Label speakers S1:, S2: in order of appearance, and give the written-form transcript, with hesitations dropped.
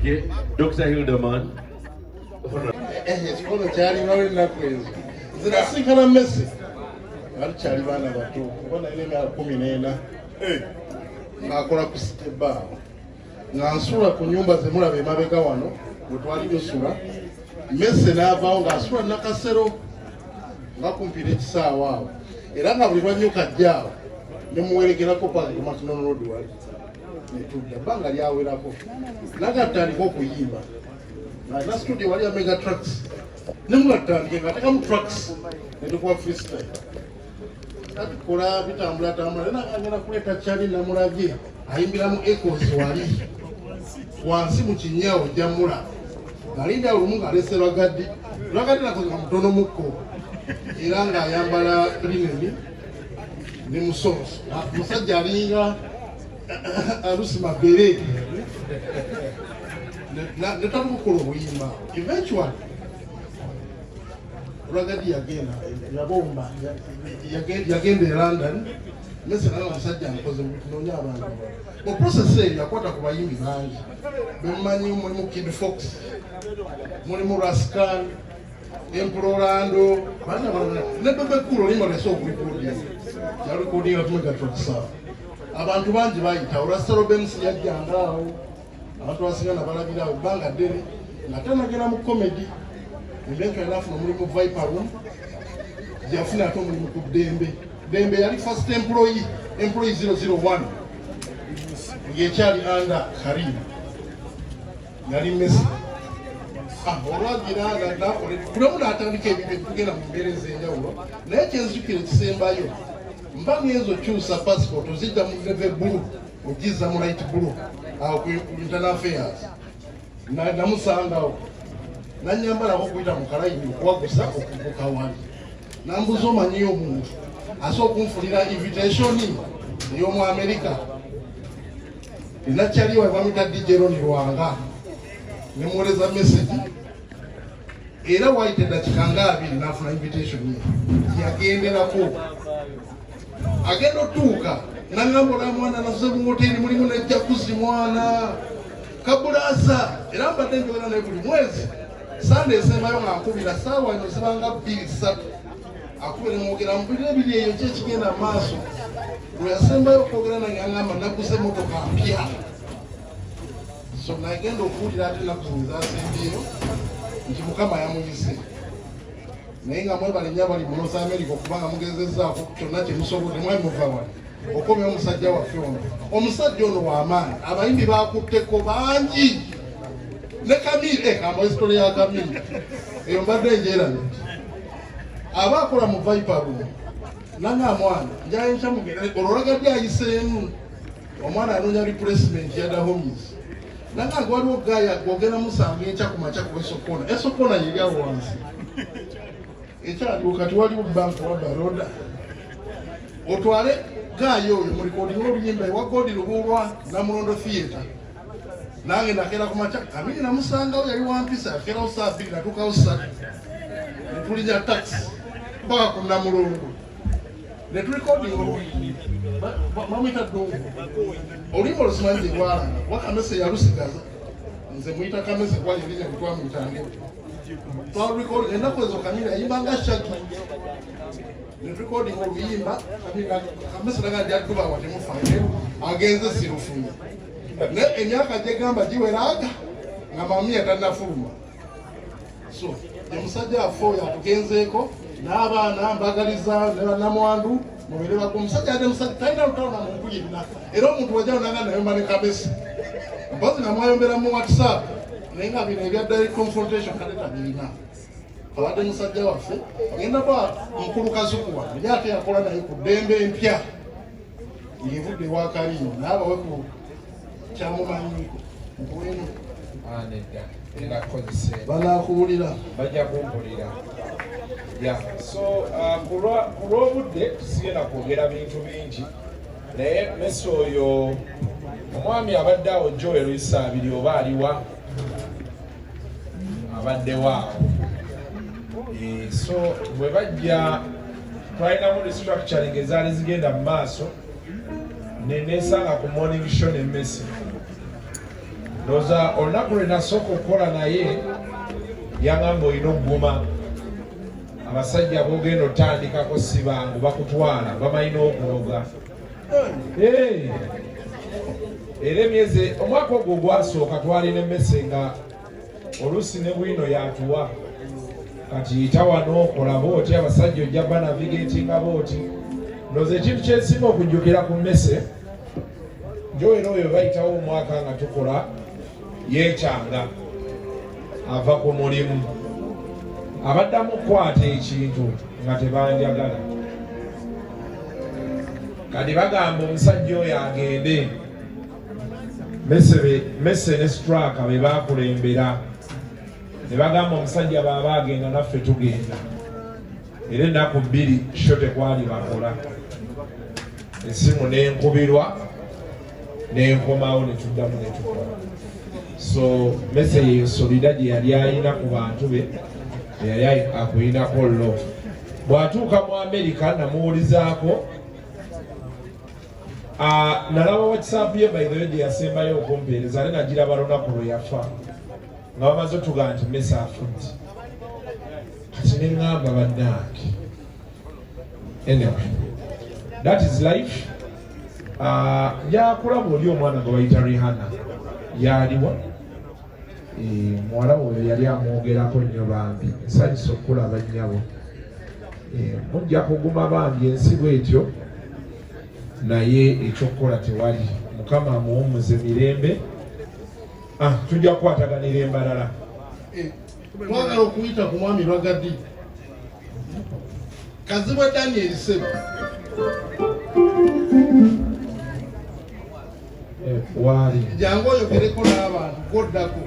S1: Mugenzi, Dr. Hildeman.
S2: Ekikono kyaliwo ennaku ezo zinasinkana Messe bali kyali baana bato kubona ine emyaka 14 ng'akola ku siteba nga nsula ku nnyumba ze mulaba emabega wano bwe twali tusula Messe n'avaawo ng'asula nakasero nga kumpi n'ekisaawa awo era nga buli lwanyuka ajjaawo ne muwerekerako paaki ku Macdonald Road wali netudda bbanga lyawerako nagatandika okuyimba na studio wali ya Mega Trucks nemugatandike ngatekamu trucks netukuwa freestyle atukola bitambula tambula agenda kuleeta kyali namulabye ayimbiramu echoes wali wansi mu kinyawo jamula ngalinda olumu ng'alese lwagaddi nakoza mutono mukko era ng'ayambala lineni ne musooso musajja alinga alusi mabere netamukukola obuyimba eventually lwagaddi yagenda yabomba yagenda e London Messe naye omusajja nkoze noonya abantu mu process eyo yakwata ku bayimbi bangi bemumanyi mulimu Kid Fox mulimu Rascal Emplorando ne Bebe Cool olimo lese okulikodinga yalikodinga ku Mega Trucks abantu bangi bayita Russell Benz yajjangaawo abantu basinga nabalabirawo bbanga ddene nga tanagenda mu comedy eventually nafuna omulimu Viper Room gyafuna ate omulimu ku Dembe yali first employee 001 ng'ekyali under Karim yali Messe olwagira bulamu n'atandika ebintu ebitugenda mu mbeera ez'enjawulo naye kyenzijukira ekisembayo mba ngezo kyusa passport ozijja mu neve blue ogiza mu light blue awo ku internal affairs namusangawo nanyambalako okuyita mu kalayini okuwagusa okubuka wali nambuza omanyiyo omuntu asobola okunfulira invitation ey'omu America enakyaliwa bamuyita DJ Ron Lwanga nemuwoleza message era wayita eddakiika nga 2 n'afuna invitation yagenderako agenda otuuka nangamba ola mwana naze mu hoteri mulimu ne jacuzzi mwana kabulaasa era mbadde njogera naye buli mwezi sande esembayo nga nkubira saawa eno zibanga 2-3 akubira mwogera mubiri ebiri eyo kyekigenda maaso lwe yasembayo okwogera nange angamba naguze motoka mpya so nagenda okuwulira ate ennaku zino zasembyeyo nti Mukama yamuyise naye nga mwebale nnyo abali mu North America okubanga mugezezzaako kyonna kye musobodde mwali muva wali okomya omusajja waffe ono omusajja ono w'amaanyi abayimbi bakutteko bangi ne Kamiri kamba histori ya Kamiri eyo mbadde njeerane aba akola mu Viper Room nanga mwana njaye nkyamugenda olwolagadde ayiseemu omwana anoonya replacement ya Dahomies nanga waliwo gaya gwogenda musanga enkya ku makya ku esokona yeri awo wansi ekyaliwo kati waliwo banka wa baroda otwale gayo oyo mu recording oluyimba ewa Godi Lubuulwa Namulondo Theatre nange nakera ku makya Kamiri namusangawo yali wampisa akerawo saa 2 natuukawo 3 netulinya taxi mpaka ku Namulondo neturecording oluyimba mamuyita Ddungu oluyimba olusimanyi gyegwalanga wakamese yalusigaza nze muyita Kamese gwali erinya bwetwamuyitanga twalurecording ennaku ezo Kamiri ayimbanga Shaggy neturecording oluyimba Kamese naga ndi adduba watemufaire agenze sirufunye ne emyaka gyegamba giweraga nga mamiya tannafuluma so emusajja affe oyo atugenzeeko n'abaana mbagaliza ne bannamwandu mubeere ku musajja ate musajja talina lutalo na muntu yenna era omuntu wajjawo nanga nayomba ne Kamese mpozi namwayombera mu WhatsApp naye nga bino ebya direct confrontation kale tabirina abadde musajja waffe agenda ba mukulu Kasuku wange ate yakola naye ku Dembe empya yevudde wa Kaliyo n'abawe ku kyamumanyiko nkuwenu banakuwulira
S3: bajja kumpulira so ku lw'obudde tusigenda kwogera bintu bingi naye Messe oyo omwami abadde awo Joel Isaabiri oba aliwa abaddewo awo so bwe bajja twalinamu restructuring ezaali zigenda mu maaso nesanga ku morning show ne Messe ndoza olunaku lwe nasooka okukola naye yaŋŋamba olina okuguma abasajja b'ogenda otandikako si bangu bakutwala bamalina okuloga era emyezi omwaka ogwo gwasooka twalina emmese nga oluusi ne bwino yatuwa kati yita wano okola booti abasajja ojja banavigatinga booti ndoza ekintu kyensinga okujjukira ku mmese njoera oyo bayitawo omwaka nga tukola yeekyanga ava ku mulimu abaddamu okukwata ekintu nga tebanjagala kati bagamba omusajja oyo agende Messe ne Straka be bakulembera ne bagamba omusajja baaba agenda naffe tugenda era ennaku bbiri kyo tekwali bakola essimu n'enkubirwa n'enkomawo ne tuddamu ne tukola so Messe yeyo solida gye yali ayina ku bantu be yali akulinako lo bw'atuuka mu Amerika namuwulizaako nalaba WhatsApp ye by the way gye yasembayo okumpeereza ale nagiraba lunaku lwe yafa nga bamaze otugaa nti Messe afudde kati ne ŋŋamba bannange anyway that is life. Njakulaba oli omwana gwe bayita Rihanna yaliwa muwala oyo yali amwogerako nnyo bambi nsanyusa okulaba nnyabo mujja kuguma bambi ensi bwetyo naye ekyokukola tewali mukama amuwummuze mirembe tujja kukwataganira embalala
S2: twagala okuyita ku mwami Lwagadi Kazibwe Daniel Sebo
S3: wali
S2: jangu oyogereko n'abantu koddako